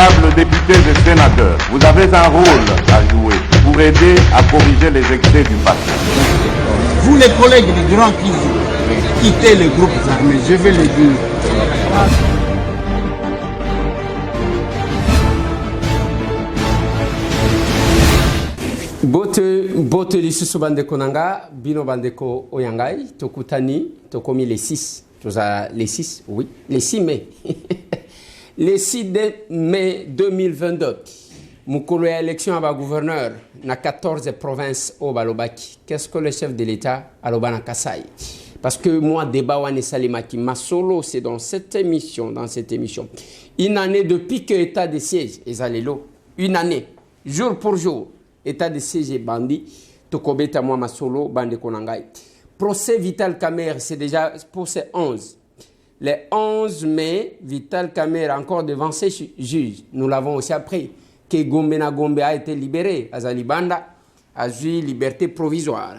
Honorables députés et sénateurs, vous avez un rôle à jouer pour aider à corriger les excès du passé. Vous les collègues du Grand qui quittez les groupes armés, je vais le dire. Bote lisusu bandeko nanga, bino bandeko oyangai, tokutani, tokomi les 6. Les 6, oui, les 6 mai. Les 6 mai 2022. Mukolo ya élection à gouverneur na 14 provinces au Balobaki. Qu'est-ce que le chef de l'État a l'Obana Kassai? Parce que moi, débat wane salimaki, ma solo, c'est dans cette émission. Une année depuis que l'État de siège, Ezalelo, une année, jour pour jour, État de siège et bandit, Tokobeta moi ma solo, bande konangai. Procès Vital Kamerhe, c'est déjà procès 11. Le 11 mai, Vital Kamerhe encore devant ses juges. Nous l'avons aussi appris que Gombena Gombe a été libéré. Azalibanda a eu liberté provisoire.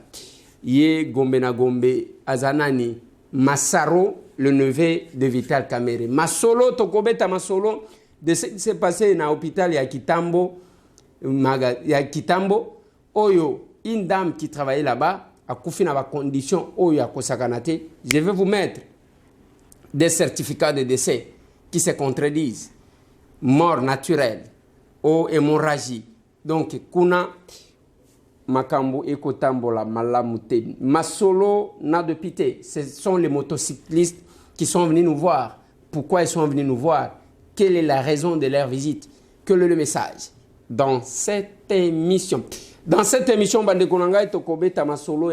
Yé Gombena Gombe Azanani Massaro, le neveu de Vital Kamerhe. Masolo, Tokobeta Masolo, de ce qui s'est passé dans l'hôpital Yakitambo, Oyo, une dame qui travaillait là-bas, à Koufina va condition Oyo à Kosakanate. Je vais vous mettre des certificats de décès qui se contredisent. Mort naturelle, ou hémorragie. Donc, Kuna, Makambo, Ekotambola, Malamute, Masolo, Nadepite. Ce sont les motocyclistes qui sont venus nous voir. Pourquoi ils sont venus nous voir? Quelle est la raison de leur visite? Quel est le message? Dans cette émission. Dans cette émission, Bandekonanga et Tokobe Tamasolo,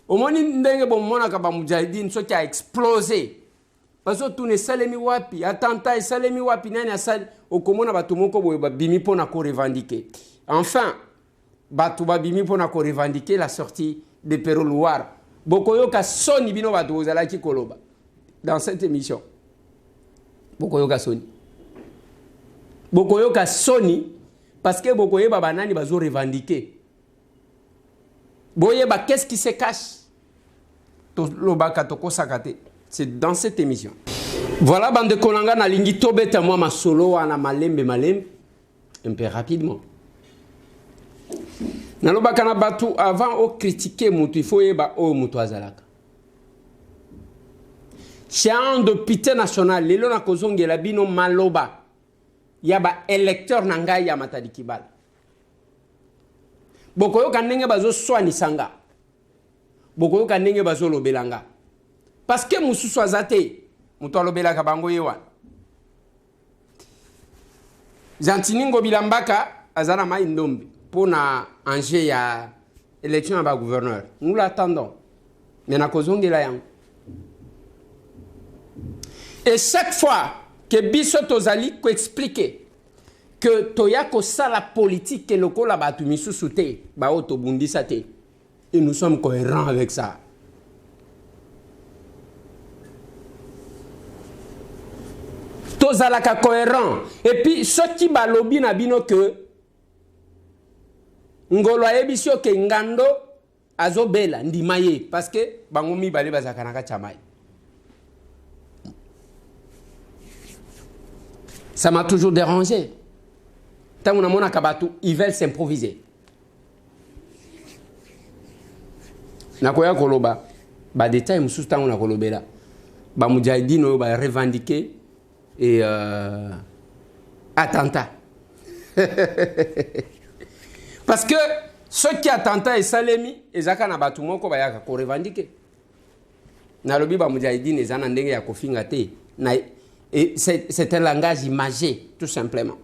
au moins, Mujahideen, ce qui a explosé. Parce que tout ne salemi wapi, attentat et salemi wapi, nani asal, au komona batumoko boye bimi pona ko revendiquer. Enfin, batuba bimi pona ko revendiquer la sortie de Pero Loire. Bokoyoka soni bino batu ozala ki koloba. Dans cette émission. Bokoyoka soni. Bokoyoka soni parce que bokoyeba banani bazo revendiquer. Boyeba qu'est-ce qui se cache? Lobaka toko sakate. C'est dans cette émission. Voilà, bande de Konanga na lingi tobeta moi ma solo ana malembe un peu rapidement. Nalobaka na batu avant au critiquer mutu il faut yeba o mutu azalaka. Chan de pité national lelo na kozongela bino maloba. Yaba électeur nanga ya matadi kibala. Bokoyo kanenge bazo swani sanga. Bokoyo kanenge bazo lobelanga. Parce que Moussou Azate, Moutolo Bela Kabango Yewan. Jantiningo Bilambaka, Azana Maïndombi, pour na Angers à élection à gouverneur. Nous l'attendons. Mais na kozongi la yang. Et chaque fois que Bissot Ozali ko expliquer que Toyako sa la politique que le kola batu misu soute, ba oto bundi sate. Et nous sommes cohérents avec ça. Tozalaka cohérent. Et puis, ce qui balobi na bino que ngolo ebisio ke ngando azobela ndimaye parce que bangomi bale bazakanaka chamai. Ça m'a toujours dérangé. Tant on a mon akabatu, ils veulent s'improviser. Nakoya koloba, ba détail mususu tant on a kolobela. Ba Mujahideen no ba revendiquer et attentat. Parce que ceux qui attentat et salemi, ezaka na batu moko bayaka ko revendiquer. Na lobi ba Mujahideen ezana ndenge ya kofinga te. Et c'est un langage imagé, tout simplement.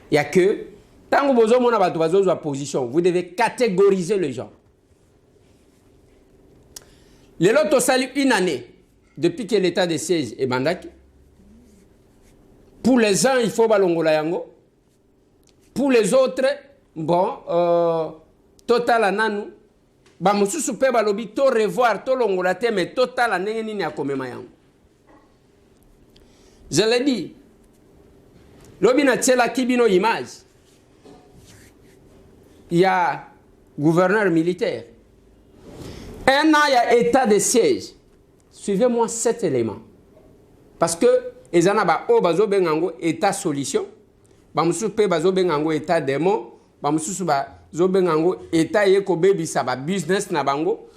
Il n'y a que, tant que vous avez une position, vous devez catégoriser les gens. Les lots saluent une année, depuis que l'état de siège est bandaki. Pour les uns, il faut balongola yango. Pour les autres, bon, total ananu. Ba mususu pe balobi to revoir, to longola te, mais total anenge nini akomema yango. Je l'ai dit. L'obina tchela kibino image. Il y a gouverneur militaire. Un an, il y a état de siège. Suivez-moi cet élément. Parce que, ezana ba o bazo bengango état solution. bamususu pe bazobenga yango état démon, bamususu bazobenga yango état yeko bebisa ba business na bango.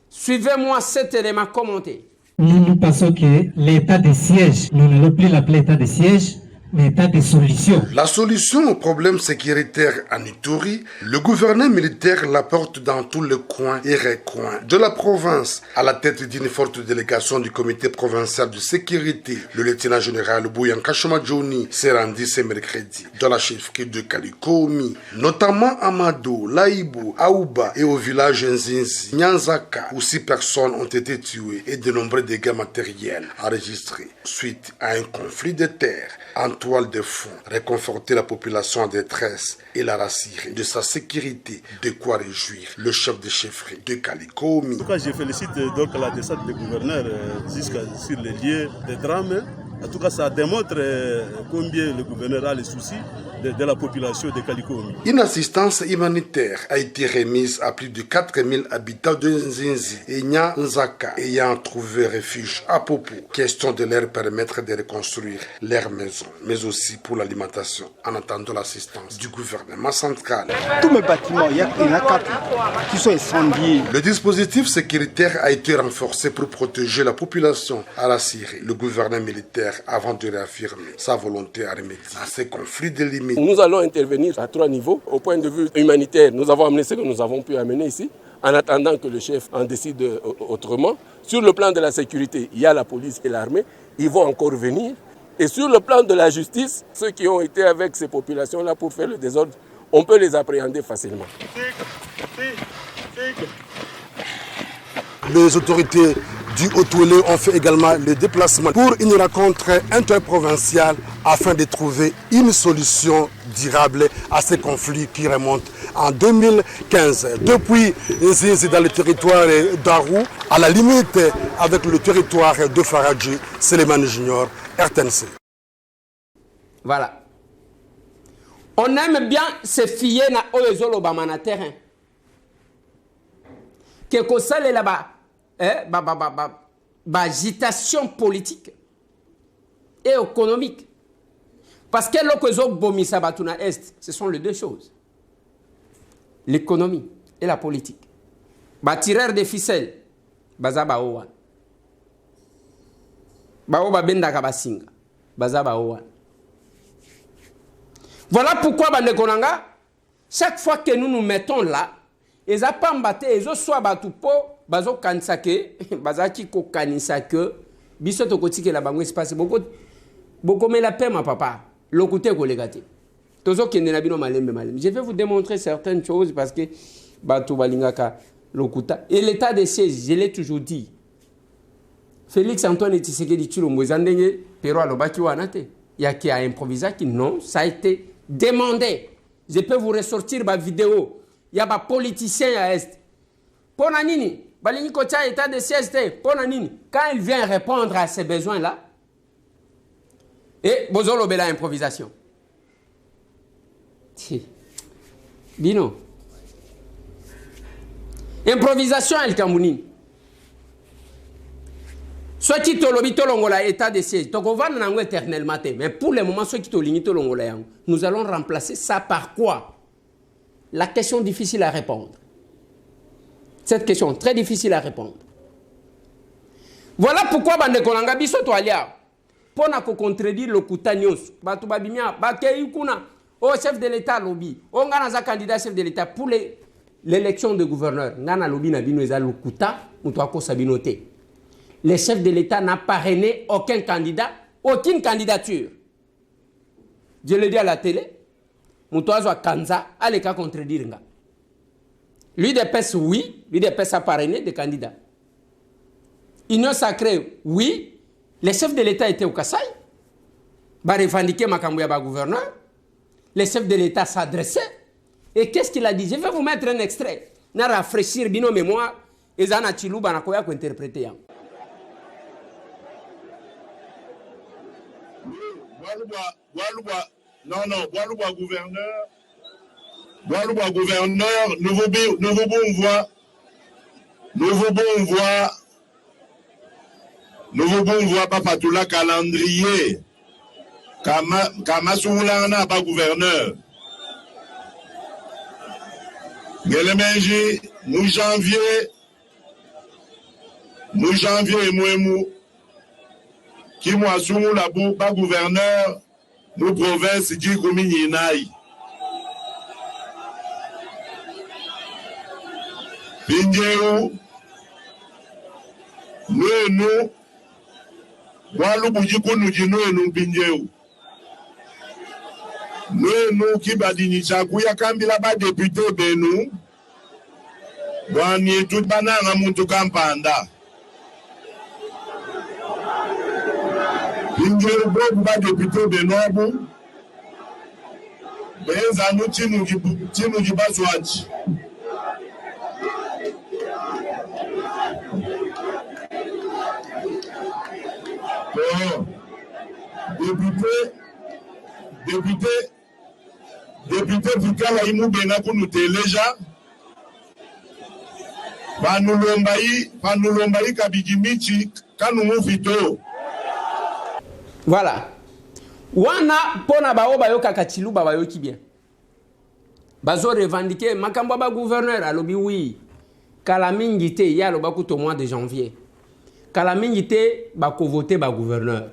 Suivez-moi cet élément commenté. Nous pensons que l'état de siège, nous ne l'avons plus l'appeler état de siège, l'état de solution. La solution au problème sécuritaire en Ituri, le gouverneur militaire l'apporte dans tous les coins et recoins de la province. À la tête d'une forte délégation du comité provincial de sécurité, le lieutenant-général Bouyanka Johnny s'est rendu ce mercredi dans la chefferie de Kalikomi, notamment à Mado, Laïbou, Aouba et au village Nzinzi, Nyanzaka, où 6 personnes ont été tuées et de nombreux dégâts matériels enregistrés suite à un conflit de terre. En toile de fond, réconforter la population en détresse et la rassurer de sa sécurité, de quoi réjouir le chef de chefferie de Kalikomi. En tout cas, je félicite donc la descente du gouverneur jusqu'à sur les lieux des drames. En tout cas, ça démontre combien le gouverneur a les soucis de la population de Kalikomi. Une assistance humanitaire a été remise à plus de 4000 habitants de Nzinzi et Nyanzaka ayant trouvé refuge à Popo. Question de leur permettre de reconstruire leur maison, mais aussi pour l'alimentation, en attendant l'assistance du gouvernement central. Tous mes bâtiments, il y en a 4 qui sont incendiés. Le dispositif sécuritaire a été renforcé pour protéger la population, a rassuré le gouvernement militaire avant de réaffirmer sa volonté à remédier à ces conflits de limites. Nous allons intervenir à 3 niveaux. Au point de vue humanitaire, nous avons amené ce que nous avons pu amener ici, en attendant que le chef en décide autrement. Sur le plan de la sécurité, il y a la police et l'armée. Ils vont encore venir. Et sur le plan de la justice, ceux qui ont été avec ces populations-là pour faire le désordre, on peut les appréhender facilement. Les autorités du Haut-Touélé ont fait également le déplacement pour une rencontre interprovinciale afin de trouver une solution durable à ces conflits qui remontent en 2015. Depuis Nzinzi dans le territoire d'Arou, à la limite avec le territoire de Faradji, Selemani Junior, RTNC. Voilà. On aime bien se fier na Oyezolo Bamana terrain. Quelque chose là-bas. Agitation politique et économique. Parce que est, ce sont les deux choses. L'économie et la politique. Tireur de ficelles, bazaba owan. Baoba bendaka basinga, bazaba owan. Voilà pourquoi Bandekonanga, chaque fois que nous nous mettons là, ils apambate, ils soit batupo, bazo kansake, bazaki ko kanisake, biso to kotike la bango espace beaucoup mais la paix ma papa, l'okoute ko legate. Tozo kende na bino malembe malembe. Je vais vous démontrer certaines choses parce que batu balingaka lokuta et l'état de siège, je l'ai toujours dit. Félix Antoine Tshisekedi Tshilombo zandenge pero alobaki wanate. Il y a qui a improvisé qui non, ça a été demandé. Je peux vous ressortir ma vidéo. Il y a des politiciens à Est. Pour Nanini, Balingi Kocha état de siège, pour Nanini, quand il vient répondre à ces besoins-là, et Bozolo Bela improvisation. Bino. Improvisation El Kamouni. Soit qui tolobi tolongola état de siège, donc on va n'ango éternellement, mais pour le moment, soit qui tolini tolongola, nous allons remplacer ça par quoi? La question difficile à répondre. Cette question très difficile à répondre. Voilà pourquoi bande konanga biso to alia pona ko contredire le kutanios batu babimia bakei kuna au chef de l'état lobby on ngana za candidat chef de l'état pour l'élection de gouverneur ngana lobby na bino eza lokuta muto akosa binoté. Le chef de l'état n'a parrainé aucun candidat, aucune candidature. Je le dis à la télé. Moutoazo Kanza a les cas contredire. Lui de PES, oui. Lui de PES a parrainé des candidats. Union sacrée, oui. Le chef de l'État était au Kassai. Il a revendiqué Makambouya gouverneur. Le chef de l'État s'adressait. Et qu'est-ce qu'il a dit? Je vais vous mettre un extrait. Na rafraîchir bino mémoire. Et Zana Chilou Banakoya ko interpréter. Non, Boalouba gouverneur, nouveau bon voix, Papa Toula calendrier. kama soulana ba gouverneur. Gelemenji, nous janvier et Mouemou, qui m'a soulou la ba gouverneur, nous province dit Goumini Naï. Pinjeu, nous, Walou Boudjikou nous dit nous Pinjeu. Nous qui badini chakuya kambila ba député benu wani tout bananga muntu kampanda ingero bobu ba député benobu benza no timu gibazwaji député Vikala Imoubenga pour nous téléja. Panulombayi Kabigimichi Kanoumu Vito. Voilà. Wana pona bao bayo kakachilu bayo kibien. Bazo revendiquer makambo ba gouverneur alobi oui. Kala mingi te ya lo bakuto mois de janvier. Kala mingi te ba ko voter ba gouverneur.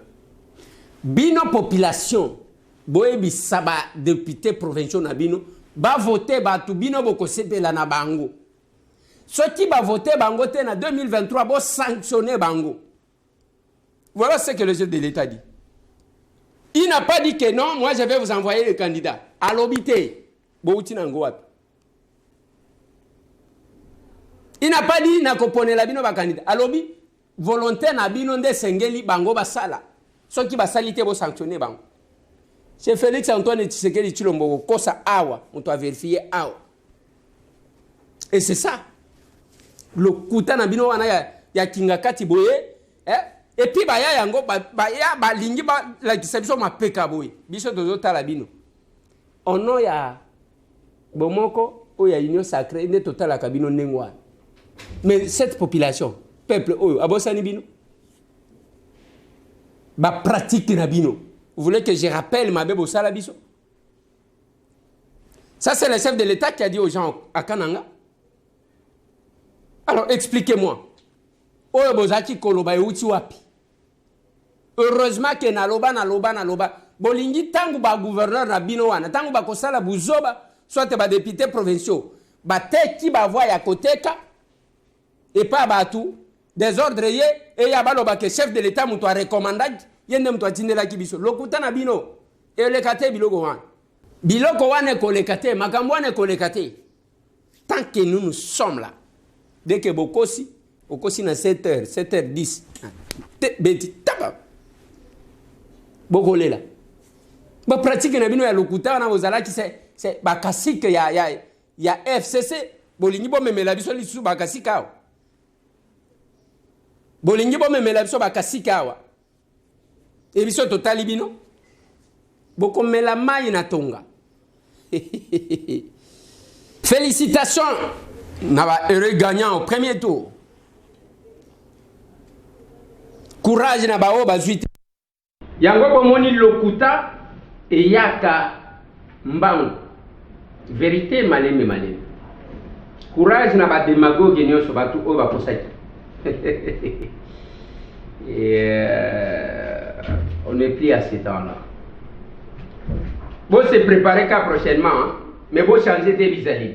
Bino population boyebi saba député provincial na bino ba voter ba tu bino boko sepela na bango. Ceux qui va voter bango te na 2023 bo sanctionner bango. Voilà ce que le chef de l'État dit. Il n'a pas dit que non, moi je vais vous envoyer le candidat. À l'obité, il n'a pas dit na kopone la bino ba candidat. À l'obi, volonté na bino nde sengeli bango basala. Ceux qui va saliter bo sanctionner bango. C'est Félix Antoine Tshisekedi Tshilombo kosa awa, on doit vérifier awa. Et c'est ça. Le kuta na bino wana ya kingakati boye, et puis ba ya yango ba lingi ba la kisabiso ma peka boye. Biso dozo tala bino. Ono ya bomoko o ya union sacrée ne total la kabino nengwa. Mais cette population, peuple oyo abosani bino. Ba pratique na bino. Vous voulez que je rappelle ma bébé au Salabiso? Ça, c'est le chef de l'État qui a dit aux gens à Kananga. Alors, expliquez-moi. Heureusement que naloba. Bolingi tangu ba gouverneur na bino wana, tangu ba kosala buzoba, soit ba député provinciaux, ba te ki ba voix ya koteka, et pas ba tout, désordre ye, et ya baloba que chef de l'État mouto a recommandé. Yende mtu atindela kibiso lokuta na bino elekate biloko wane kolekate makambo wane kolekate tant que nous sommes là dès que bokosi na 7h 7h10 beti taba bokolela ba pratique na bino ya lokuta na bozala ki c'est ba kasike ya FCC bolingi bo memela biso lisu ba kasika bolingi bo memela biso ba kasika awa. Et biso totali bino boko mela mai na tonga. Félicitations naba heureux gagnant au premier tour. Courage na bao bazuite. Yango bomoni lokuta e yaka mbango. Vérité maleme. Courage na ba démagogue nyoso batu o ba posaki. On n'est plus à ce temps-là. Vous se préparez qu'à prochainement, hein? Mais vous changez des vis-à-vis.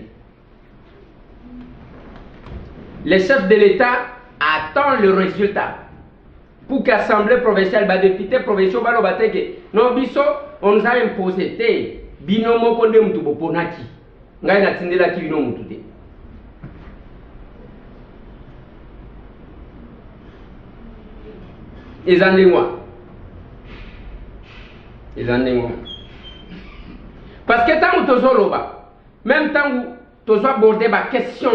Le chef de l'État attend le résultat pour qu'Assemblée provinciale, député provincial, non, biso, on nous a imposé, binomo konde mutubo ponaki, ngai na tindela ki bino mutude. Ils en moi. Parce que tant que tu as même tant que tu as abordé la question,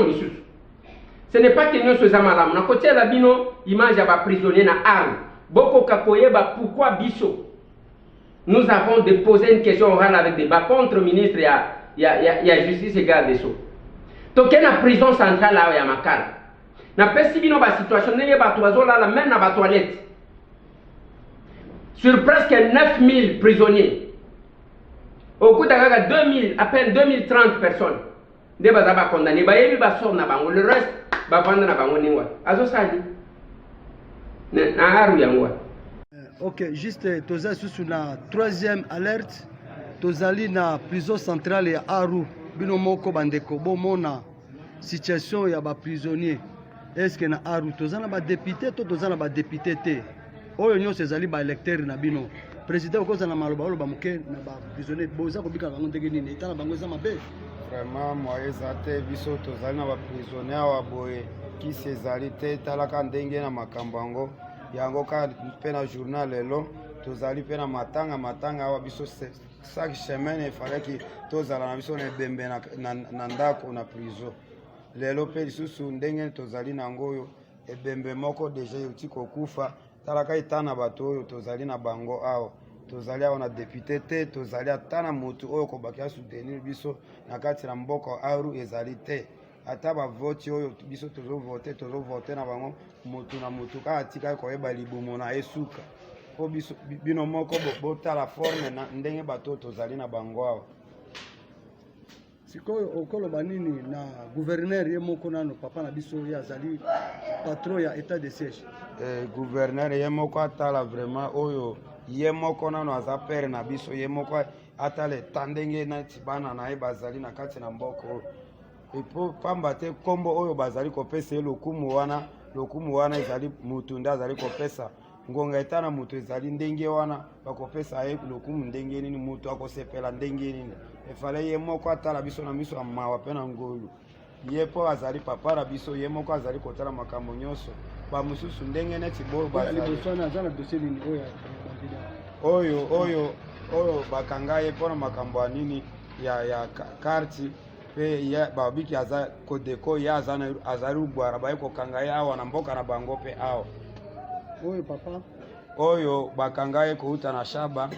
ce n'est pas que nous sommes malades. Nous avons la bino image à prisonnier na arme. Beaucoup kakoye pourquoi biso. Nous avons déposé une question orale avec des contre ministre il y a justice et garde des sceaux. Donc la prison centrale là ya makala. Na pesi bino ba situation neye ba toazo là même na ba toilette. sur presque 9000 prisonniers. Au coup d'agaka 2000, à peine 2030 personnes. Des bazaba condamnés. Le reste, vendre na bango niwa. Azo sali. Na aru yangwa. Ok, juste toza sous la troisième alerte. Tozali na prison centrale ya Aru. Bino moko bandeko bomona situation ya ba prisonnier. Est-ce que na Aru tozana ba député to tozana ba député te? Oyo nyose ezali ba électeur na bino. Président okoza na maloba olo ba muke na ba prisonnier boza ko bika bango ndenge nini etala bango za mabe. Vraiment moyeza te biso tozali na ba prisonnier wa boye ki sezali te talaka ndenge na makambo yango yango ka pe na journal lelo tozali pe na matanga wa biso chaque semaine il fallait que tozala na biso na bembe na ndako na prison lelo pe lisusu ndenge tozali na ngoyo ebembe moko deja yuti kokufa talaka itana bato oyo tozali na bango awo tozali awo na député te tozali atana motu oyo kobaki ya soutenir biso na kati na mboko Aru ezali te ata bavoti oyo biso tozovote na bango motu na motu kaka atikali koyeba libumu na esuka po biso bino moko botala forme na ndenge bato tozali na bango awa. Sikoyo okoloba nini na gouverneur ye moko nano papa na biso ya azali patron ya état de siège? Gouverneur ye moko atala vraiment oyo ye moko nano aza pere na biso ye moko atala tandenge na tibana na ye bazali na kati na mboko epo pamba te kombo oyo bazali kopesa lokumu wana ezali mutu nda azali kopesa ngonga etana mutu ezali ndenge wana bakopesa ye lokumu ndenge nini mutu akosepela ndenge nini efale ye moko atala biso na miso amawa pe na ngolu ye po azali papa na biso ye moko azali kotala makambo nyonso ba mususu ndenge neti boyo bazali oyo bakanga ye po na makambo ya nini ya karti pe ya babiki aza kodeko ya azali ubwara baye kokanga ye awa na mboka na bango pe awa oyo papa oyo bakanga ye kouta na shaba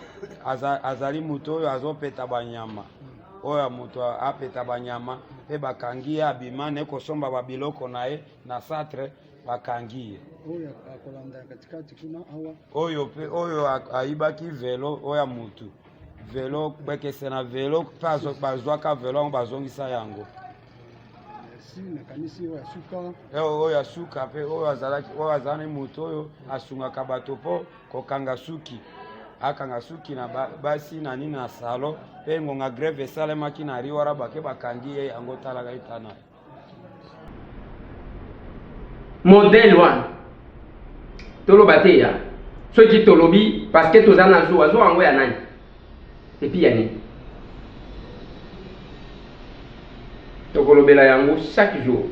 azali mutu oyo azopeta banyama oyo mutu apeta banyama pe bakangi ye abima ne kosomba babiloko na ye na satre bakangi ye oyo akolanda katikati kuna awa oyo pe oyo aibaki velo oyo mutu velo bekese na velo pazo bazwaka velo bazongisa yango oyo asuka pe oyo azalaki mutu oyo asungaka bato po kokanga suki akanga suki na basi na nini na salo pe ngonga greve esalemaki na riwara bake bakangi ye yango talaka itana modèle wana toloba te ya soki tolobi parce que toza na zuwa yango ya nani epi ya nini tokolobela yango chaque jour.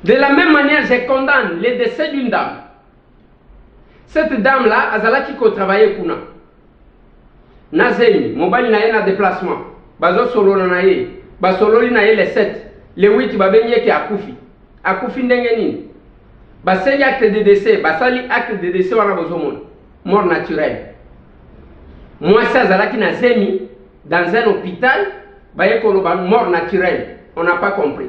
De la même manière, je condamne le décès d'une dame. Cette dame-là, azalaki ko travailler kuna. Nazemi, mobali na ye na déplacement. Bazo solo na ye, ba solo na ye le 7, le 8 ba benye ki akufi. Akufi ndenge nini? Ba sengi acte de décès, ba sali acte de décès wana bozo mona. Mort naturelle. Moi ça azalaki na zemi dans un hôpital. Mort naturelle, on n'a pas compris.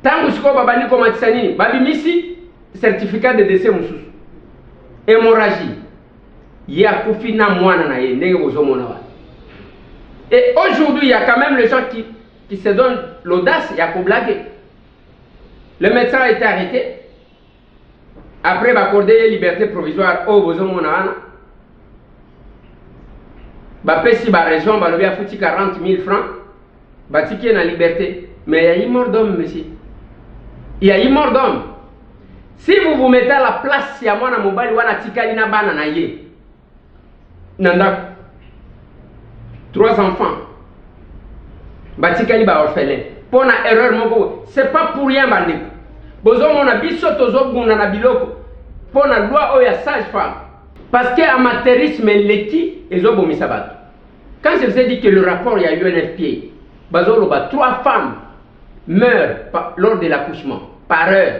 Tant que babani komatisani, babimisi certificat de décès mususu. Hémorragie. Ya kufina mwana na ye ndenge bozomona wa. Et aujourd'hui, il y a quand même les gens qui se donnent l'audace, il y a qu'au blaguer. Le médecin a été arrêté. Après, il va accorder une liberté provisoire au bozomona wana. Bapesi ba région balobi a fouti 40 000 francs batiki na liberté, mais il y a eu mort d'homme, monsieur, il y a eu mort d'homme. Si vous mettez à la place ya mwana mobali wana tikali na bana na ye nanda 3 enfants batikali ba orphelin pour na erreur moko, c'est pas pour rien bandi bozo mona biso tozo bunda na biloko pour na loi oya sage femme. Parce qu'amateurisme est qui et ont bateau. Quand je vous ai dit que le rapport, il y a eu un FPA, 3 femmes meurent lors de l'accouchement, par heure.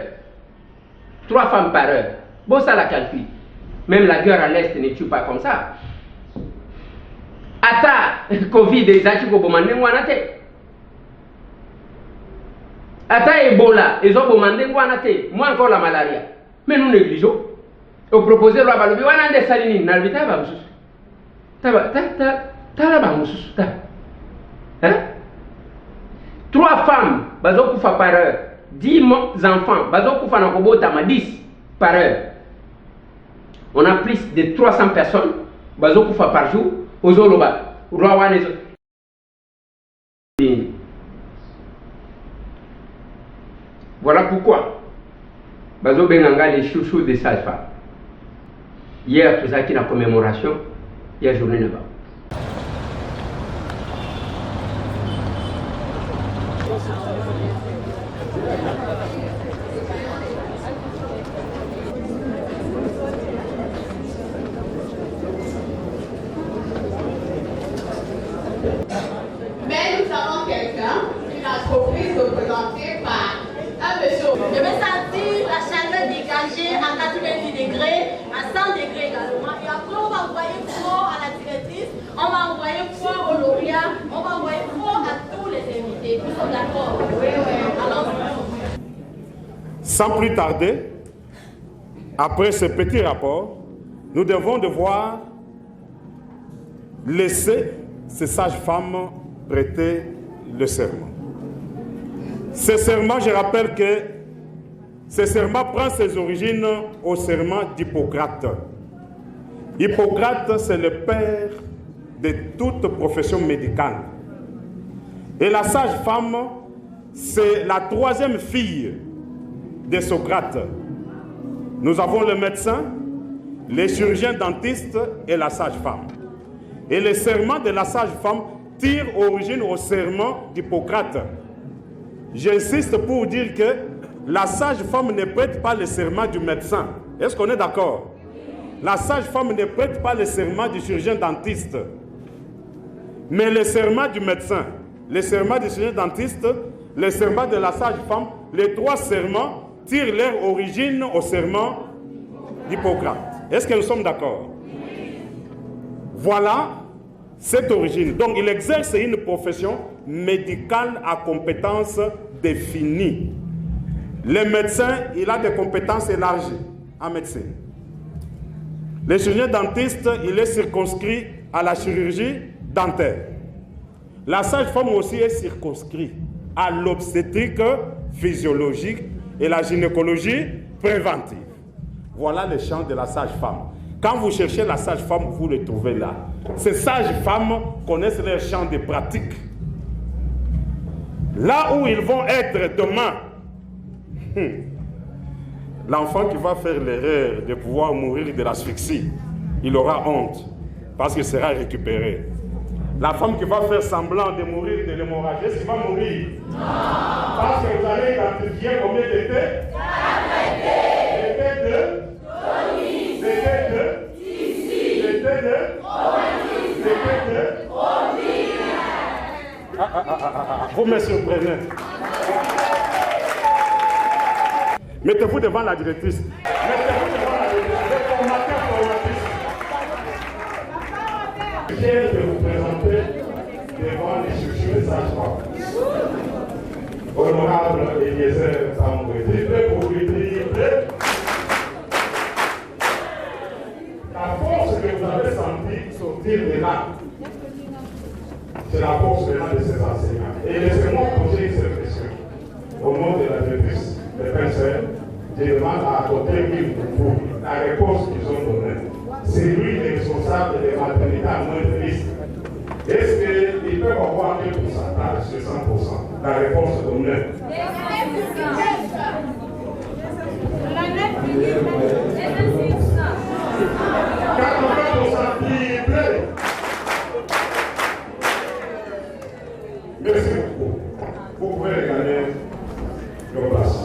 3 femmes par heure. Bon, ça la calcule. Même la guerre à l'Est ne tue pas comme ça. Ata, Covid, les achiko bomande wanate. Ata Ebola, ils ont bomandé wanate. Moi encore la malaria. Mais nous négligeons. proposé loi balobi wana nde sali nini na bita ba mususu ta ba mususu ta hein 3 femmes bazokufa par heure 10 enfants bazokufa na kobotama 10 par heure on a plus de 300 personnes bazokufa par jour ozoloba roi wana voilà pourquoi bazo benganga les chouchous des sages-femmes. Hier, tout ça qui la commémoration, il y a journée là-bas. Mais nous avons quelqu'un, une entreprise représentée par un monsieur. Je vais sentir la chaleur dégagée à 90 degrés, à 100 degrés également. Et après, on va envoyer fort à la directrice, on va envoyer fort au lauréat, on va envoyer fort à tous les invités. Nous sommes d'accord? Oui, oui. Alors, sans plus tarder, après ce petit rapport, nous devons devoir laisser ces sages-femmes prêter le serment. Ce serment, je rappelle que ce serment prend ses origines au serment d'Hippocrate. Hippocrate, c'est le père de toute profession médicale. Et la sage-femme, c'est la 3e fille de Socrate. Nous avons le médecin, les chirurgiens dentistes et la sage-femme. Et le serment de la sage-femme tire origine au serment d'Hippocrate. J'insiste pour dire que la sage-femme ne prête pas le serment du médecin. Est-ce qu'on est d'accord? La sage-femme ne prête pas le serment du chirurgien dentiste. Mais le serment du médecin, le serment du chirurgien dentiste, le serment de la sage-femme, les 3 serments tirent leur origine au serment d'Hippocrate. Est-ce que nous sommes d'accord? Voilà cette origine. Donc il exerce une profession médicale à compétences définies. Le médecin, il a des compétences élargies en médecine. Le chirurgien dentiste, il est circonscrit à la chirurgie dentaire. La sage-femme aussi est circonscrite à l'obstétrique physiologique et la gynécologie préventive. Voilà le champ de la sage-femme. Quand vous cherchez la sage-femme, vous le trouvez là. Ces sages-femmes connaissent leur champ de pratique. Là où ils vont être demain, l'enfant qui va faire l'erreur de pouvoir mourir de l'asphyxie, il aura honte parce qu'il sera récupéré. La femme qui va faire semblant de mourir de l'hémorragie, est-ce qu'il va mourir? Non. Parce que vous allez identifier combien d'étés? C'était de Tony. C'était de Ici. C'était de Tony. C'était de Tony. Vous me surprenez. Mettez-vous devant la directrice. Mettez-vous devant la directrice. Le formateur formatrice. Je viens de vous présenter devant les chouchous des sages-femmes. Honorable Eliezer Tamboué, s'il plaît pour lui dire la force que vous avez sentie sortir de là, c'est la force maintenant de ces enseignants. Et laissez-moi poser cette question au nom de la directrice des Pincers. Je demande à Dr. Guy Boubou la réponse qu'ils ont donnée. C'est lui le responsable des maternités à moindre risque. Est-ce qu'ils peuvent avoir quel pourcentage sur 100%? La réponse donnée. 80% s'il plaît. Merci beaucoup. Vous pouvez regarder vos places.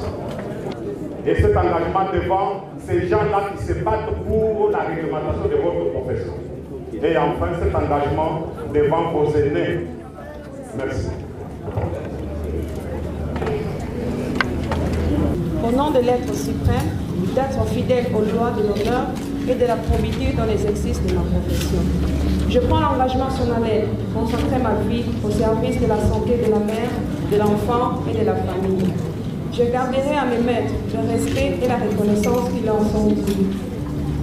Et cet engagement devant ces gens-là qui se battent pour la réglementation de votre profession. Et enfin, cet engagement devant vos aînés. Merci. Au nom de l'être suprême, d'être fidèle aux lois de l'honneur et de la probité dans l'exercice de ma profession. Je prends l'engagement solennel de consacrer ma vie au service de la santé de la mère, de l'enfant et de la famille. Je garderai à mes maîtres le respect et la reconnaissance qui leur sont dus.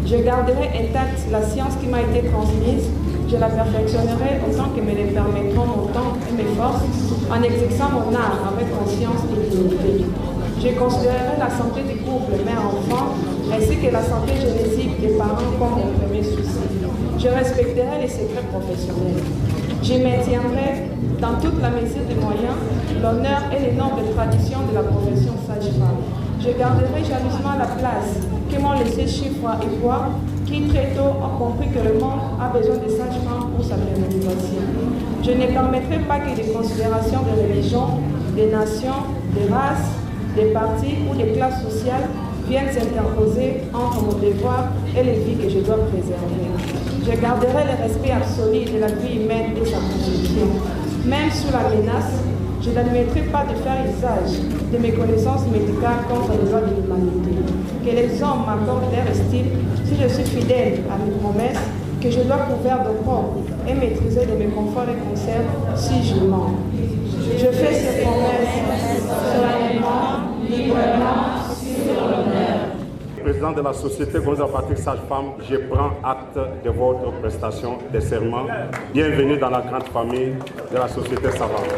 Je garderai intacte la science qui m'a été transmise. Je la perfectionnerai autant que me le permettront mon temps et mes forces en exerçant mon art avec conscience et dignité. Je considérerai la santé du couple mère-enfant ainsi que la santé génétique des parents comme mon premier souci. Je respecterai les secrets professionnels. Je maintiendrai, dans toute la mesure des moyens, l'honneur et les nobles traditions de la profession sage-femme. Je garderai jalousement la place que m'ont laissé Chiffre et Poids, qui très tôt ont compris que le monde a besoin de sages-femmes pour sa féminisation. Je ne permettrai pas que des considérations de religion, des nations, des races, des partis ou des classes sociales viennent s'interposer entre mon devoir et les vies que je dois préserver. Je garderai le respect absolu de la vie humaine et sa constitution. Même sous la menace, je n'admettrai pas de faire usage de mes connaissances médicales contre les lois de l'humanité. Que les hommes m'accordent leur estime si je suis fidèle à mes promesses, que je dois couvrir de propre et maîtriser de mes conforts et conserves si je mens. Je fais ces promesses solennellement, librement, sur l'honneur. Président de la Société Gonzague Sage-Femme, je prends acte de votre prestation de serment. Bienvenue dans la grande famille de la Société Savante.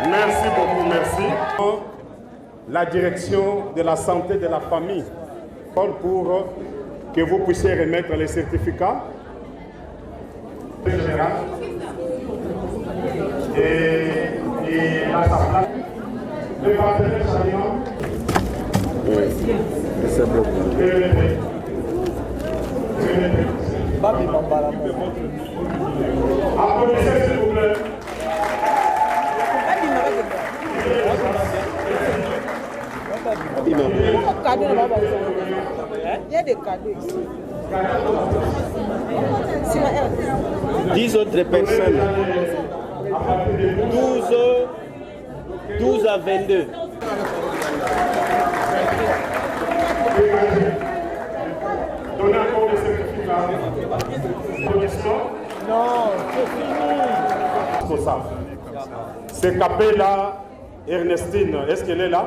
Merci beaucoup, merci. La direction de la santé de la famille pour que vous puissiez remettre les certificats. Et la place. Le partenaire saluant. Oui, c'est beaucoup. Applaudissez s'il vous plaît. Il y a des cadeaux ici. 10 autres personnes. 12 à 22. Donnez encore le certificat. Non, c'est fini. C'est Capella Ernestine. Est-ce qu'elle est là?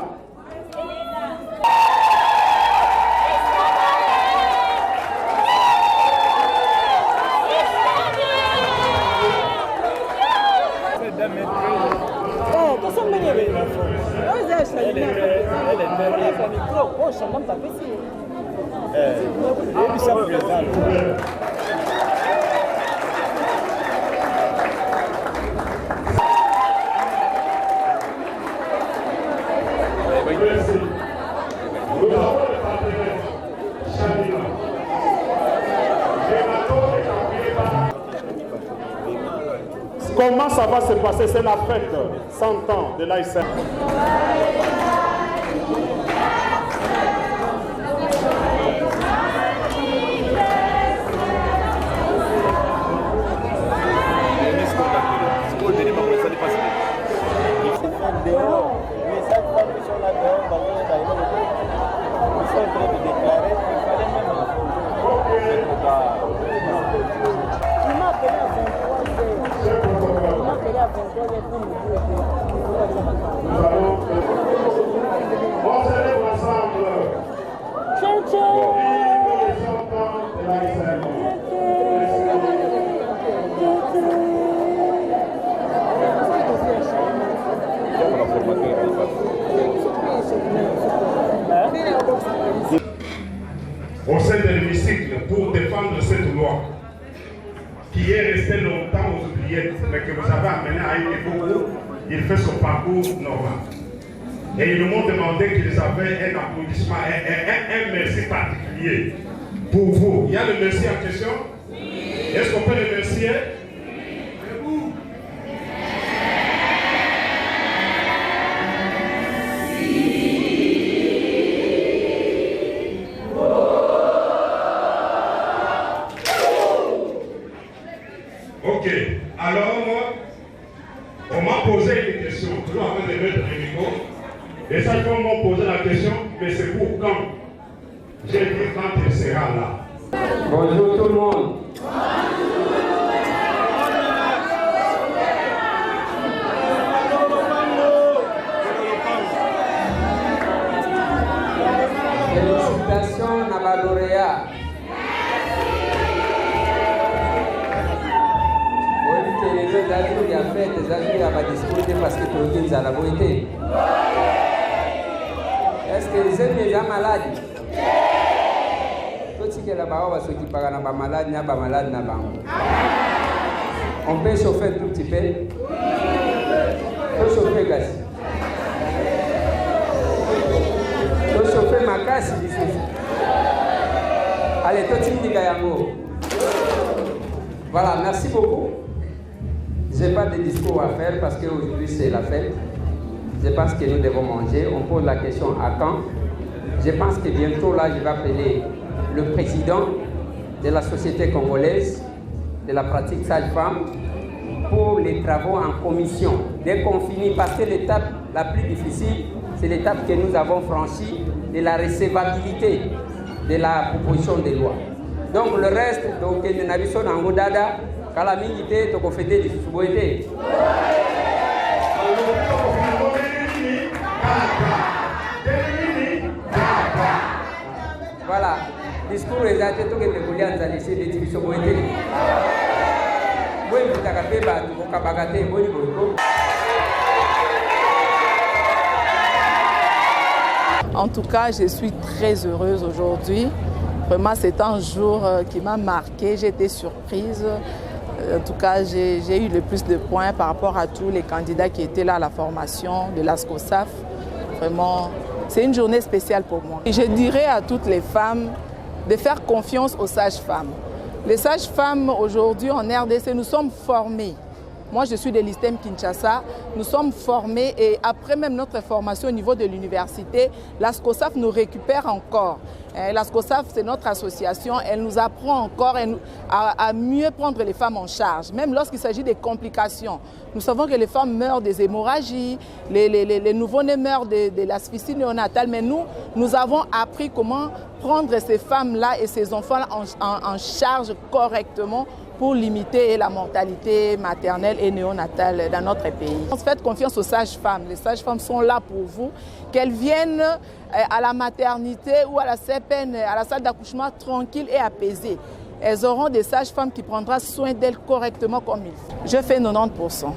Comment ça va se passer? C'est la fête 100 ans de l'AICM. Au sein de l'hémicycle pour défendre cette loi qui est restée longtemps aux oubliettes, mais que vous avez amené à Ike-Bougou, il fait son parcours normal. Et ils m'ont demandé qu'ils avaient un applaudissement, un merci particulier pour vous. Il y a le merci en question? Oui. Est-ce qu'on peut le remercier? Ok, alors on m'a posé une question, toujours avant de mettre le micro, et ça quand m'ont posé la question, mais c'est pour quand? J'ai dit quand il sera là. Bonjour tout le monde. lauréats. Les autres amis qui ont fait des amis à ma disposition parce que tout le monde a la beauté. Est-ce que les amis sont malades? Tout ce qui est là-bas, on va s'occuper de la malade, n'a pas malade, n'a pas. On peut chauffer un tout petit peu. On peut chauffer gaz. On peut chauffer ma casse ici. Allez, tout le monde est. Voilà, merci beaucoup. Je n'ai pas de discours à faire parce qu'aujourd'hui c'est la fête. Je pense que nous devons manger. On pose la question à quand. Je pense que bientôt là, je vais appeler le président de la société congolaise de la pratique sage-femme pour les travaux en commission. Dès qu'on finit, parce que l'étape la plus difficile, c'est l'étape que nous avons franchie de la recevabilité de la proposition de loi. Donc le reste, donc nous avons en Godada. Kala mingi te to kofete di suboete. Voilà, discours exact to ke te kulianza lese de di suboete. Boy mutaka pe ba to kabagate boni bolo. En tout cas, je suis très heureuse aujourd'hui. Vraiment, c'est un jour qui m'a marqué. J'ai été surprise. En tout cas, j'ai eu le plus de points par rapport à tous les candidats qui étaient là à la formation de l'ASCOSAF. Vraiment, c'est une journée spéciale pour moi. Et je dirais à toutes les femmes de faire confiance aux sages-femmes. Les sages-femmes, aujourd'hui en RDC, nous sommes formés. Moi, je suis de l'ISTEM Kinshasa. Nous sommes formés et après même notre formation au niveau de l'université, l'ASCOSAF nous récupère encore. L'ASCOSAF, c'est notre association. Elle nous apprend encore à mieux prendre les femmes en charge, même lorsqu'il s'agit des complications. Nous savons que les femmes meurent des hémorragies, les nouveau-nés meurent de l'asphyxie néonatale, mais nous avons appris comment prendre ces femmes-là et ces enfants-là en charge correctement pour limiter la mortalité maternelle et néonatale dans notre pays. Faites confiance aux sages-femmes. Les sages-femmes sont là pour vous. Qu'elles viennent à la maternité ou à la CPN, à la salle d'accouchement tranquille et apaisée. Elles auront des sages-femmes qui prendront soin d'elles correctement comme il faut. Je fais 90%.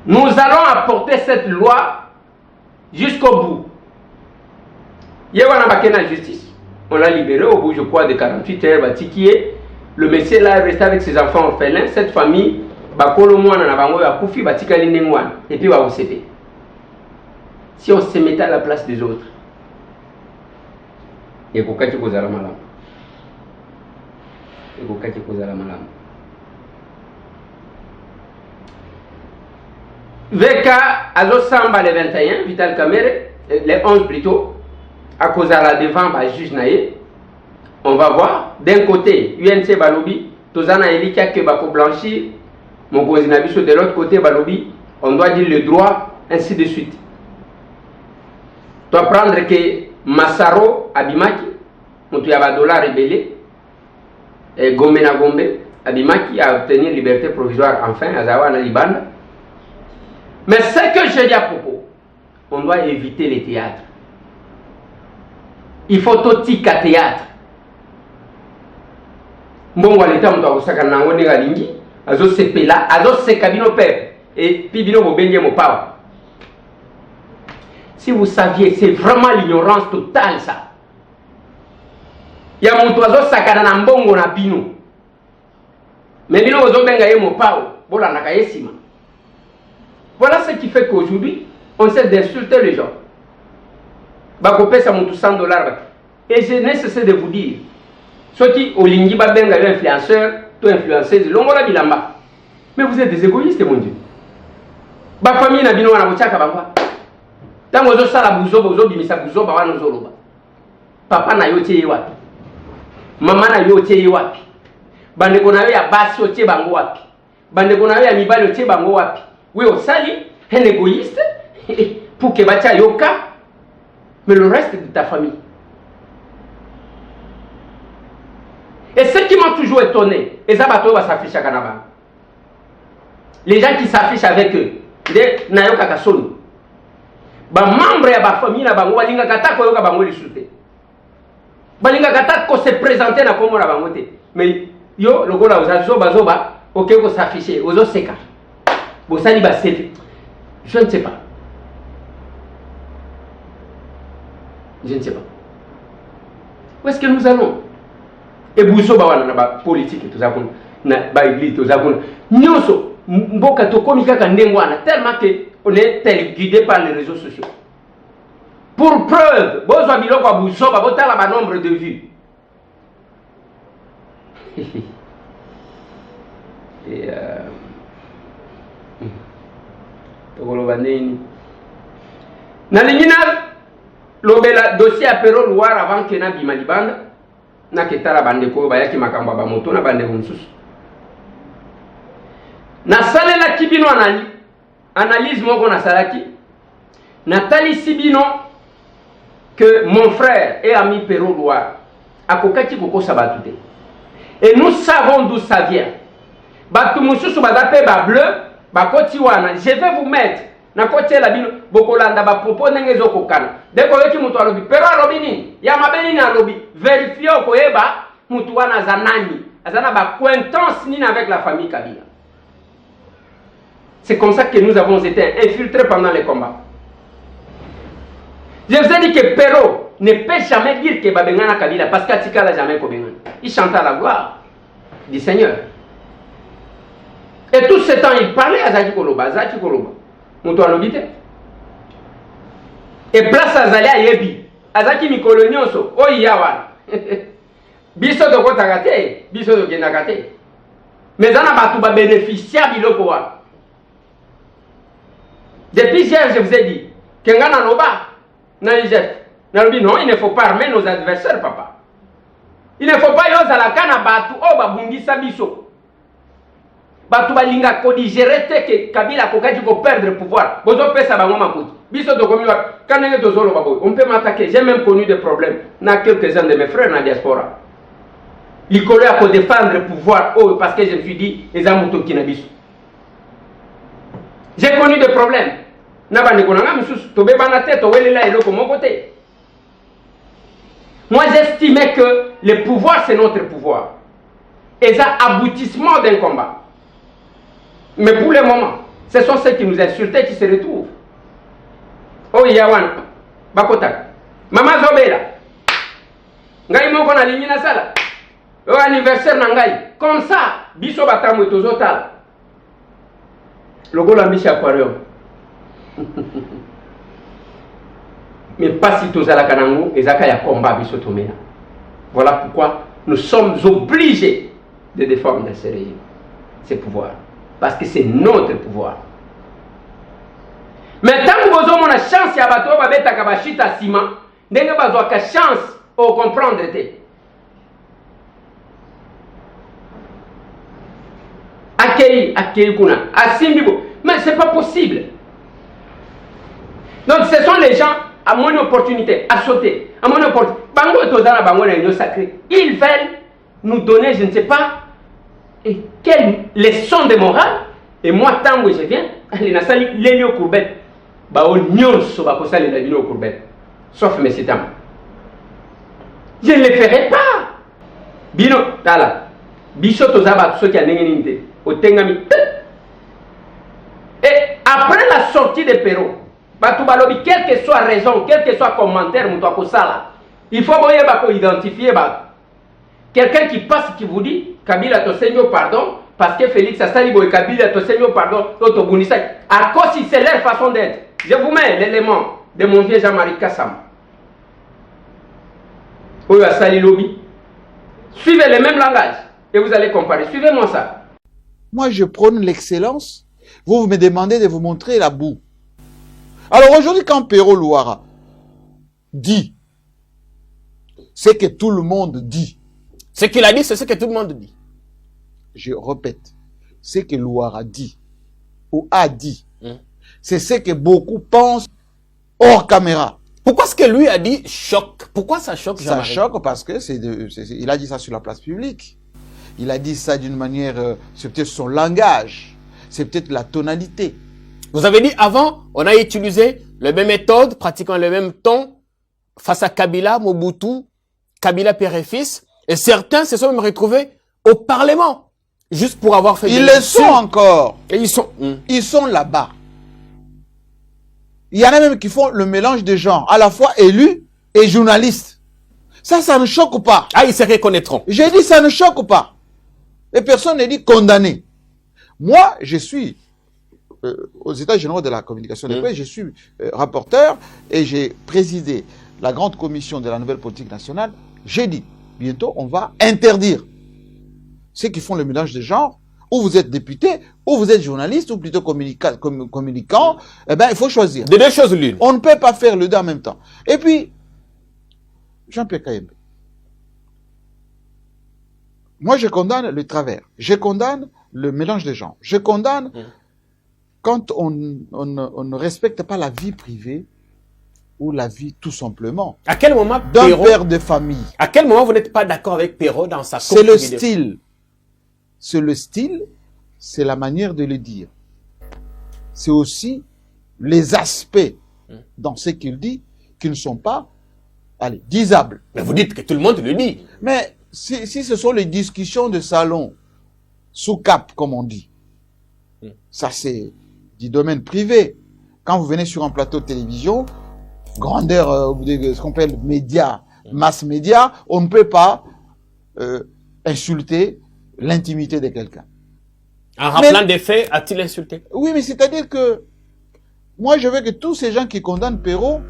Nous allons apporter cette loi jusqu'au bout. Il y a une justice. On l'a libéré au bout, je crois, de 48 heures. Le monsieur là est resté avec ses enfants orphelins. Cette famille, et puis si on se mettait à la place des autres, il y a VK Azo Samba le 21, Vital Kamere, les 11 plutôt, à cause de la devant par juge Naye. On va voir. D'un côté, UNC Balobi, Tozana Elika Kebako Blanchir, mon Gozinabiso de l'autre côté Balobi, on doit dire le droit, ainsi de suite. Tu vas prendre que Massaro Abimaki, Moutouyabadola rébellé, et Gomena Gombe, Abimaki a obtenu liberté provisoire enfin à Zawana Libanda. Mais ce que je dis à propos, on doit éviter les théâtres. Il faut tout tika théâtre. Bon, on va l'état, on doit vous savoir qu'on a lingi, azo sepela, azo sekabino pep, et puis bino bobenye mo pao. Si vous saviez, c'est vraiment l'ignorance totale ça. Il y a mon oiseau sakana na mbongo na bino. Mais bino ozo benga ye mo pao, bola na kayesima. Voilà ce qui fait qu'aujourd'hui, on sait d'insulter les gens. Bakopé ça monte $100. Et je n'ai cessé de vous dire, ceux qui au lingi babenga influenceur, tout influenceuse, longola bilamba. Mais vous êtes des égoïstes, mon Dieu. Ba famille na bino na bochaka bangwa. Tango zo sala buzo bozo bimisa buzo ba wana zoloba. Papa na yote ye wapi? Mama na yote ye wapi? Bandeko na yo ya basi yote bango wapi? Bandeko na yo ya mibali yote bango wapi? Oui, au sali, un égoïste, pour que batia yoka, mais le reste de ta famille. Et ce qui m'a toujours étonné, et ça va s'afficher à Kanaba. Les gens qui s'affichent avec eux, les Nayoka Kasonu, ba membre de la famille, na bango balinga kata ko yoka bango lisute. Balinga kata ko se présenter na komo na bango te. Mais yo lokola ozazo bazoba, OK ko s'afficher, ozo seka. Bo sali ba selfie. Je ne sais pas. Je ne sais pas. Où est-ce que nous allons? Et bouso ba wana na ba politique tout ça na ba église tout ça nyonso mboka to komika ka ndengwana tellement que on est guidé par les réseaux sociaux. Pour preuve, bozo biloko ba bouso ba botala ba nombre de vues. Et tokolo baneni na lingina lobela dossier apéro Loire avant que na bima libanda na ketala bandeko bayaki makambo ba moto na bandeko mususu na salela kibino analyse moko na salaki na tali sibino que mon frère et ami Péro Loire akokaki koko sabatute et nous savons d'où ça vient. Batu mususu badape ba bleu ba koti wana je vais vous mettre na koti la bino bokolanda ba propos ngezo kokana deko yoki mutu alobi pero alobi nini ya mabeni na alobi vérifier ko yeba mutu wana zanani azana ba acquaintance nini avec la famille Kabila. C'est comme ça que nous avons été infiltrés pendant les combats. Je vous ai dit que Pero ne peut jamais dire que Babengana Kabila parce qu'Atika n'a jamais Kobengana. Il chante à la gloire du Seigneur. Et tout ce temps, il parlait à Zaki Koloba, Zaki Koloba. Moutou Alobite. Et place à Zali à Yebi. Azaki Mikolonioso, Oyawan. Biso de Kotakate, Biso de Genakate. Mais on a battu bénéficiaire de l'Okoa. Depuis hier, je vous ai dit, Kengana Noba, non, il ne faut pas armer nos adversaires, papa. Il ne faut pas y aller à la canne à Batu, oh, Babundi Sabiso. Batu Balinga Kodigéré, que Kabila Kokadi pour perdre le pouvoir. Bozo Pesa Bangoma Kouti. Biso de Gomiwa, Kanenge Dozolo Baboy. On peut m'attaquer. J'ai même connu des problèmes. Dans quelques-uns de mes frères dans la diaspora. Ils collaient à défendre le pouvoir, oh, parce que je me suis dit, les Amouto Kinabiso. J'ai connu des problèmes. Moi, j'estimais que le pouvoir, c'est notre pouvoir. Et ça, aboutissement d'un combat. Mais pour le moment, ce sont ceux qui nous insultaient qui se retrouvent. Oh, Yawan, Bakotak. Maman Zobela. Ngai moko na lingi na sala. Oh, anniversaire na ngai. Comme ça, biso batamu tozotal. Logo la mission aquarium. Mais pas si tous à la Kanango et Zaka ya combat bisotomena. Voilà pourquoi nous sommes obligés de défendre ce régime, ces pouvoirs. Parce que c'est notre pouvoir. Mais tant que vous avez la chance, il y a bateau babeta kabashita sima, n'engue pas de chance au comprendre. Accueilli kuna, asimbibo. Mais c'est pas possible. Donc ce sont les gens à mon opportunité, à sauter, à mon opportunité. Bango et Tozana Bango est sacré. Ils veulent nous donner, je ne sais pas, et quelle leçon de morale. Et moi, tant que je viens, les Nassali, les Courbet, Bao Nyon, Sobakosa, les Ladino Courbet, sauf mes citams. Je ne le ferai pas. Bino, Tala, Bicho Tozaba, ceux qui ont n'engagé, au Tengami. Et après la sortie de Péro, quelle que soit raison, quel que soit commentaire, il faut identifier quelqu'un qui passe qui vous dit Kabila to Seigneur pardon, parce que Félix Assalibo et Kabila to Seigneur pardon, à cause c'est leur façon d'être. Je vous mets l'élément de mon vieux Jean-Marie Kassam. Oyo Assali Lobi. Suivez le même langage et vous allez comparer. Suivez-moi ça. Moi, je prône l'excellence. Vous me demandez de vous montrer la boue. Alors aujourd'hui, quand Péro Loire dit ce que tout le monde dit. Ce qu'il a dit, c'est ce que tout le monde dit. Je répète, ce que Loire a dit, ou a dit. C'est ce que beaucoup pensent hors caméra. Pourquoi ce que lui a dit choque? Pourquoi ça choque, Ça choque parce que il a dit ça sur la place publique. Il a dit ça d'une manière, c'est peut-être son langage, c'est peut-être la tonalité. Vous avez dit avant, on a utilisé les mêmes méthodes, pratiquant le même ton, face à Kabila, Mobutu, Kabila père et fils, et certains se sont même retrouvés au Parlement, juste pour avoir fait... Ils le sont encore. Et ils sont là-bas. Il y en a même qui font le mélange des genres, à la fois élus et journalistes. Ça ne choque pas. Ah, ils se reconnaîtront. J'ai dit ça ne choque pas. Et personne ne dit condamné. Moi, je suis aux États généraux de la communication des presse, je suis rapporteur et j'ai présidé la grande commission de la nouvelle politique nationale. J'ai dit, bientôt, on va interdire ceux qui font le mélange des genres. Ou vous êtes député, ou vous êtes journaliste, ou plutôt communicant, eh bien, il faut choisir. De deux choses l'une. On ne peut pas faire les deux en même temps. Et puis, Jean-Pierre Kayembe, moi je condamne le travers, je condamne le mélange des genres, je condamne quand on ne respecte pas la vie privée, ou la vie tout simplement. À quel moment d'un père de famille. À quel moment vous n'êtes pas d'accord avec Perrault dans sa C'est le style. C'est le style, c'est la manière de le dire. C'est aussi les aspects dans ce qu'il dit qui ne sont pas, allez, disables. Mais vous dites que tout le monde le dit. Mais si ce sont les discussions de salon, sous cap, comme on dit, ça c'est du domaine privé. Quand vous venez sur un plateau de télévision, grandeur, ce qu'on appelle média, mass média, on ne peut pas insulter l'intimité de quelqu'un. En rappelant des faits, a-t-il insulté? Oui, mais c'est-à-dire que moi, je veux que tous ces gens qui condamnent Perrault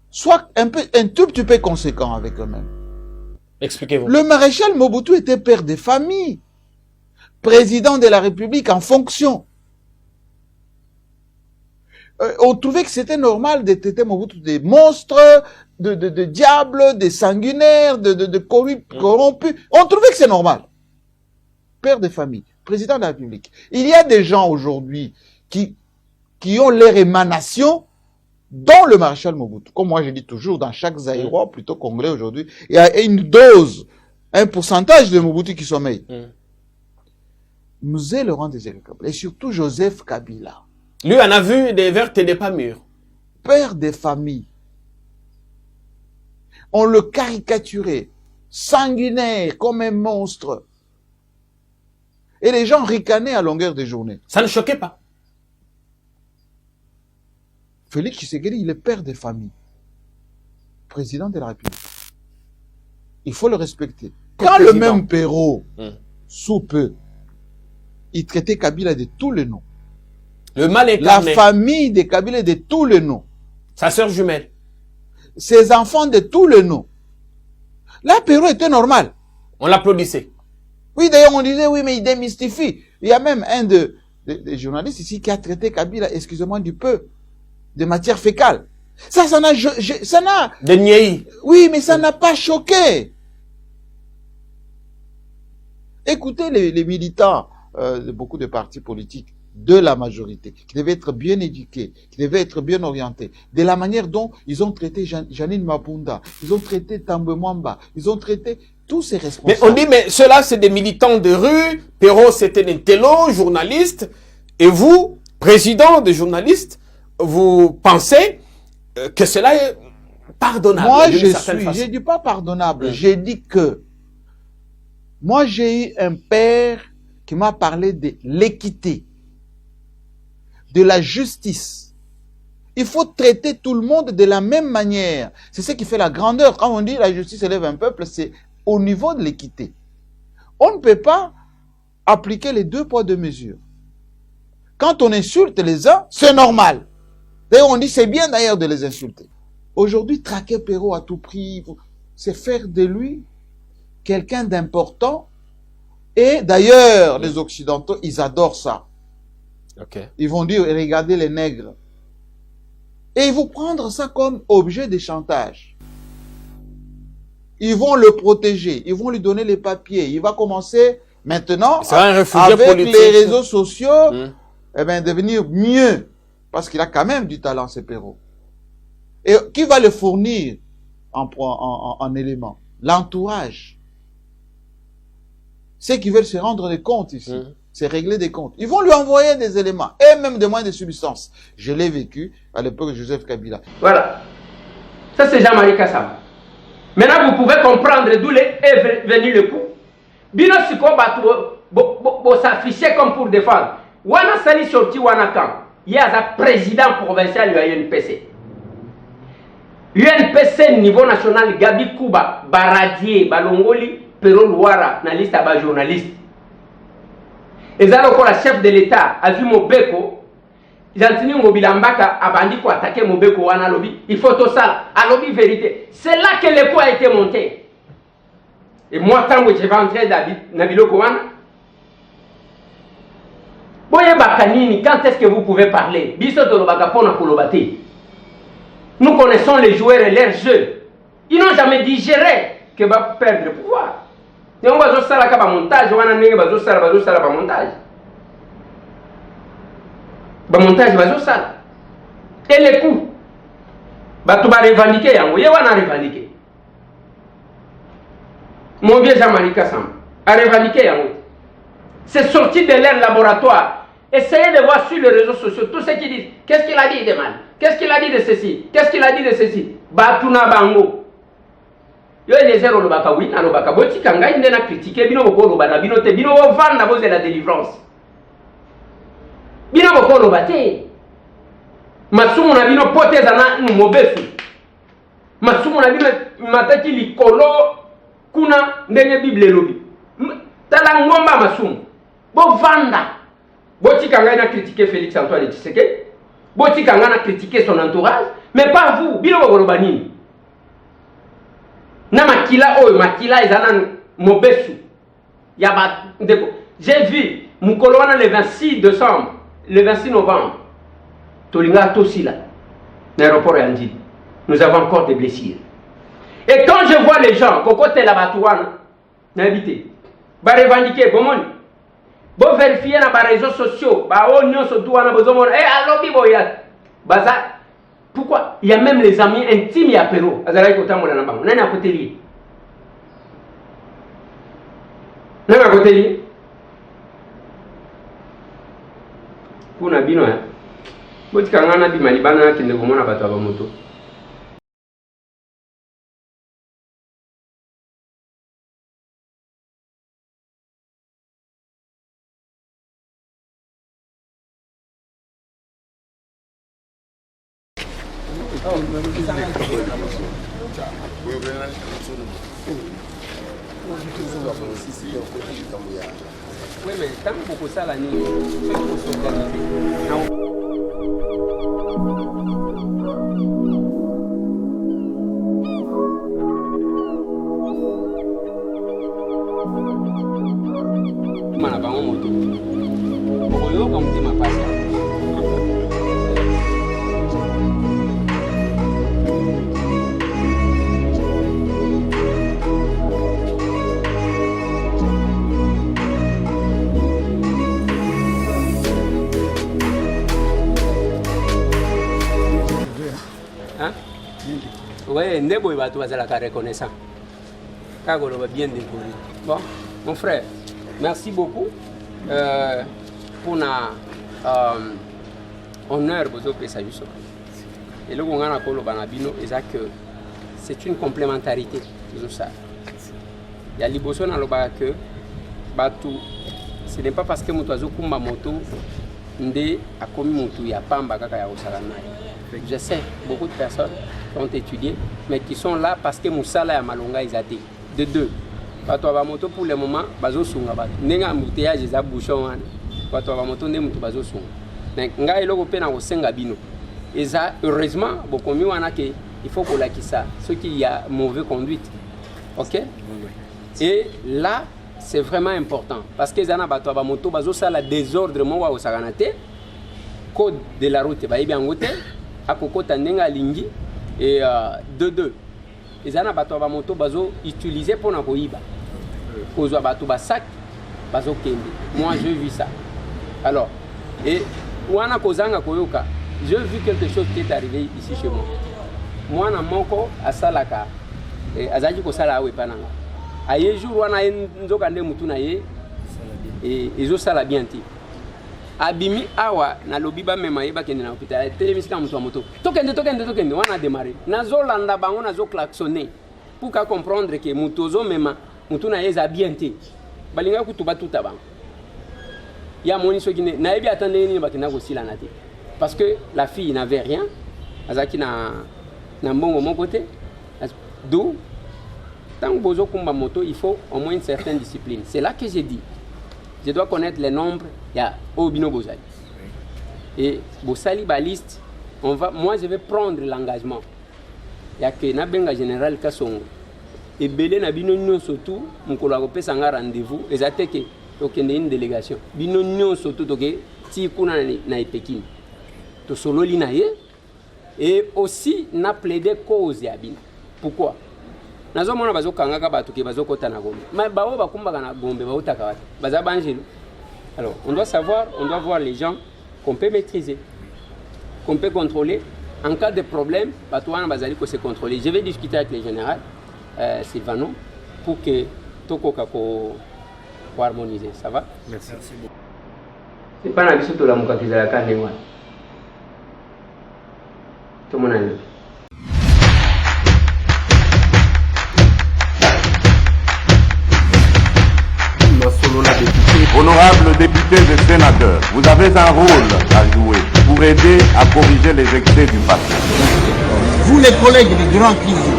soient un tout petit peu conséquents avec eux-mêmes. Expliquez-vous. Le maréchal Mobutu était père de famille, président de la République en fonction. On trouvait que c'était normal de traiter Mobutu des monstres, de diables, des sanguinaires, de corrompus. On trouvait que c'est normal. Père de famille, président de la République. Il y a des gens aujourd'hui qui ont leur émanation dans le maréchal Mobutu. Comme moi je dis toujours, dans chaque Zaïrois, plutôt congolais aujourd'hui, il y a une dose, un pourcentage de Mobutu qui sommeille. Nous est Laurent Désiré Kabila, et surtout Joseph Kabila. Lui en a vu des vertes et des pas mûres. Père de famille. On le caricaturait, sanguinaire, comme un monstre. Et les gens ricanaient à longueur de journée. Ça ne choquait pas. Félix Tshisekedi, il est père de famille. Président de la République. Il faut le respecter. Quand le même Perrault, sous peu, il traitait Kabila de tous les noms. Le mal est La famille de Kabila de tous les noms. Sa sœur jumelle. Ses enfants de tous les noms. Là, Perrault était normal. On l'applaudissait. Oui, d'ailleurs, on disait, oui, mais il démystifie. Il y a même un des journalistes ici qui a traité Kabila, excusez-moi du peu, de matière fécale. Ça n'a... De niais. Oui, mais ça n'a pas choqué. Écoutez les militants de beaucoup de partis politiques de la majorité, qui devaient être bien éduqués, qui devaient être bien orientés, de la manière dont ils ont traité Janine Mapunda, ils ont traité Tambwe Mwamba, ils ont traité tous ces responsables. Mais on dit, mais ceux-là, c'est des militants de rue, Perrault, c'était un télo, journaliste, et vous, président de journalistes, vous pensez que cela est pardonnable? Moi, je dis pas pardonnable, j'ai dit que moi, j'ai eu un père qui m'a parlé de l'équité, de la justice. Il faut traiter tout le monde de la même manière. C'est ce qui fait la grandeur. Quand on dit la justice élève un peuple, c'est au niveau de l'équité. On ne peut pas appliquer les 2 poids 2 mesures. Quand on insulte les uns, c'est normal. D'ailleurs, on dit c'est bien d'ailleurs de les insulter. Aujourd'hui, traquer Perrault à tout prix, c'est faire de lui quelqu'un d'important. Et d'ailleurs, les Occidentaux, ils adorent ça. Okay. Ils vont dire, regardez les nègres. Et ils vont prendre ça comme objet de chantage. Ils vont le protéger, ils vont lui donner les papiers. Il va commencer maintenant, avec politique. les réseaux sociaux, eh bien, devenir mieux. Parce qu'il a quand même du talent, ce Perrault. Et qui va le fournir en éléments? L'entourage. Ceux qui veulent se rendre des comptes ici, c'est régler des comptes. Ils vont lui envoyer des éléments, et même des moyens de subsistance. Je l'ai vécu à l'époque de Joseph Kabila. Voilà. Ça, c'est Jean-Marie Kassam. Maintenant, vous pouvez comprendre d'où est venu le coup. Bino Siko s'afficher comme pour défendre. Wana Sali sorti Wana Kan. Il y a un président provincial de l'UNPC. UNPC niveau national, Gabi Kuba, Baradier, Balongoli, Perrault Louara, na liste à journaliste. Et ça, encore la chef de l'État, a vu Mobeko, Jantini Mobilambaka a bandit pour attaquer Mobeko Wana Lobby. Il faut tout ça, à Lobby vérité. C'est là que le coup a été monté. Et moi, tant que je vais entrer dans Nabilo Kouana, quand est-ce que vous pouvez parler? Nous connaissons les joueurs et leurs jeux. Ils n'ont jamais digéré que va perdre le pouvoir. Et on va faire un montage, on va faire un montage. Le montage va faire. Et les coups, tu vas revendiquer, on va revendiquer. Mon vieux Jean-Marie Kassam a revendiqué. C'est sorti de leur laboratoire. Essayez de voir sur les réseaux sociaux tous ceux qui disent qu'est-ce qu'il a dit de mal, qu'est-ce qu'il a dit de ceci, qu'est-ce qu'il a dit de ceci. Batuna Bango. Yo les zéro le baka oui, no baka boti kanga inde na critiquer bino boko lo bana bino te bino wo vanda boze la délivrance. Bino boko lo bate. Masumu na bino poteza na mobesu. Masumu na bino mataki likolo kuna ndenge Bible lobi. Tala ngomba masumu. Bo vanda. Boti kanga na critiquer Félix Antoine Tshisekedi. Boti kanga na critiquer son entourage, mais pas vous, bino boko lo banini. Na makila oyo makila ezana mobesu ya ba ndeko. J'ai vu mukolo wana le 26 décembre, le 26 novembre. Tolinga tosila l'aéroport Yandi. Nous avons encore des blessures. Et quand je vois les gens kokote la batuana n'habité ba revendiquer bomoni. Bo vérifier na ba réseaux sociaux, ba onyo so douana bozomona alobi boya. Baza pourquoi? Il y a même les amis intimes à Perrault. Azalai kotamola na bango. Nani a côté lié? Nani a côté lié? Kuna bino hein. Boti kangana bi malibana kinde bomona bato ba moto. Oui, mais tant que beaucoup ça, la nuit, c'est pour s'organiser. Oui, Nebo va tout la reconnaissant. Kago va bien découvrir. Bon, mon frère, merci beaucoup pour la honneur que vous avez fait. Et le Gongana Kolo Banabino, c'est une complémentarité. Tout ça. Il y a l'Iboso dans le bas que ce n'est pas parce que Moutazo Kumba Moto Nde a commis Moutou, il n'y a pas un bagage à Osaranai. Je sais, beaucoup de personnes ont étudié, mais qui sont là parce que Moussala et Malonga ils été. De deux. Pato Abamoto pour le moment, Bazo Sunga. Nenga Mouteyage, ils ont bouchon. Pato Abamoto, ne Moutou Bazo Sunga. Mais Nga Elo Pena au Sengabino. Et ça, heureusement, beaucoup mieux il faut qu'on l'acquise ça. Ce qui y a mauvaise conduite. Ok? Et là, c'est vraiment important. Parce que Zana Bato Abamoto, Bazo Sala désordre, moi, au Saganate. Code de la route, bah, il y a un hôtel. À Koko Tanenga Lingi. Et deux. Les ana bato ba moto bazo utilisé pour na koiba. Kozwa bato ba sac bazo kende. Moi je vis ça. Alors et wana kozanga koyoka. J'ai vu quelque chose qui est arrivé ici chez moi. Moi na moko asalaka azaki ko sala awe pananga. Aye jour wana nzoka nde mutu na ye ezo sala bien ti. Abimi awa na lobiba mema yeba kende na hôpital télémisika mutu moto. Tokende wana démarrer. Nazo landa bango nazo klaxonner pour ka comprendre que mutozo mema mutu na yeza bien ti. Balinga kutuba tuta bango. Ya moni so kine na yebi attendre ni bakina ko sila na ti. Parce que la fille n'avait rien. Azaki na mbongo mon côté. D'où tant que bozo kumba moto, il faut au moins une certaine discipline. C'est là que j'ai dit. Je dois connaître les nombres. Il y a Obino Bozali. Et Bosali baliste, moi je vais prendre l'engagement. Il y a que Nabenga Général Kassongo. Et Belé Nabino surtout, mon collaborateur s'en rendez-vous. Et ça fait que une délégation. Bino surtout, si kuna na Pékin. To solo linaye. Et aussi n'a plaidé cause ya bina. Pourquoi? Nazo mona bazo kangaka batu ke bazo kota na Gombe. Mais bao bakumba na Gombe bao takawata. Baza banjelo. Alors, on doit savoir, on doit voir les gens qu'on peut maîtriser, qu'on peut contrôler. En cas de problème, batouana bazali ko se contrôler. Je vais discuter avec les généraux Sylvano pour que toko kako harmoniser. Ça va? Merci beaucoup. C'est pas na biso to la mukakizala ka ndengwa. Tout mon ami. Honorables députés et sénateurs, vous avez un rôle à jouer pour aider à corriger les excès du passé. Vous les collègues du Grand Kivu,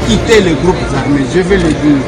quittez les groupes armés, je vais le dire.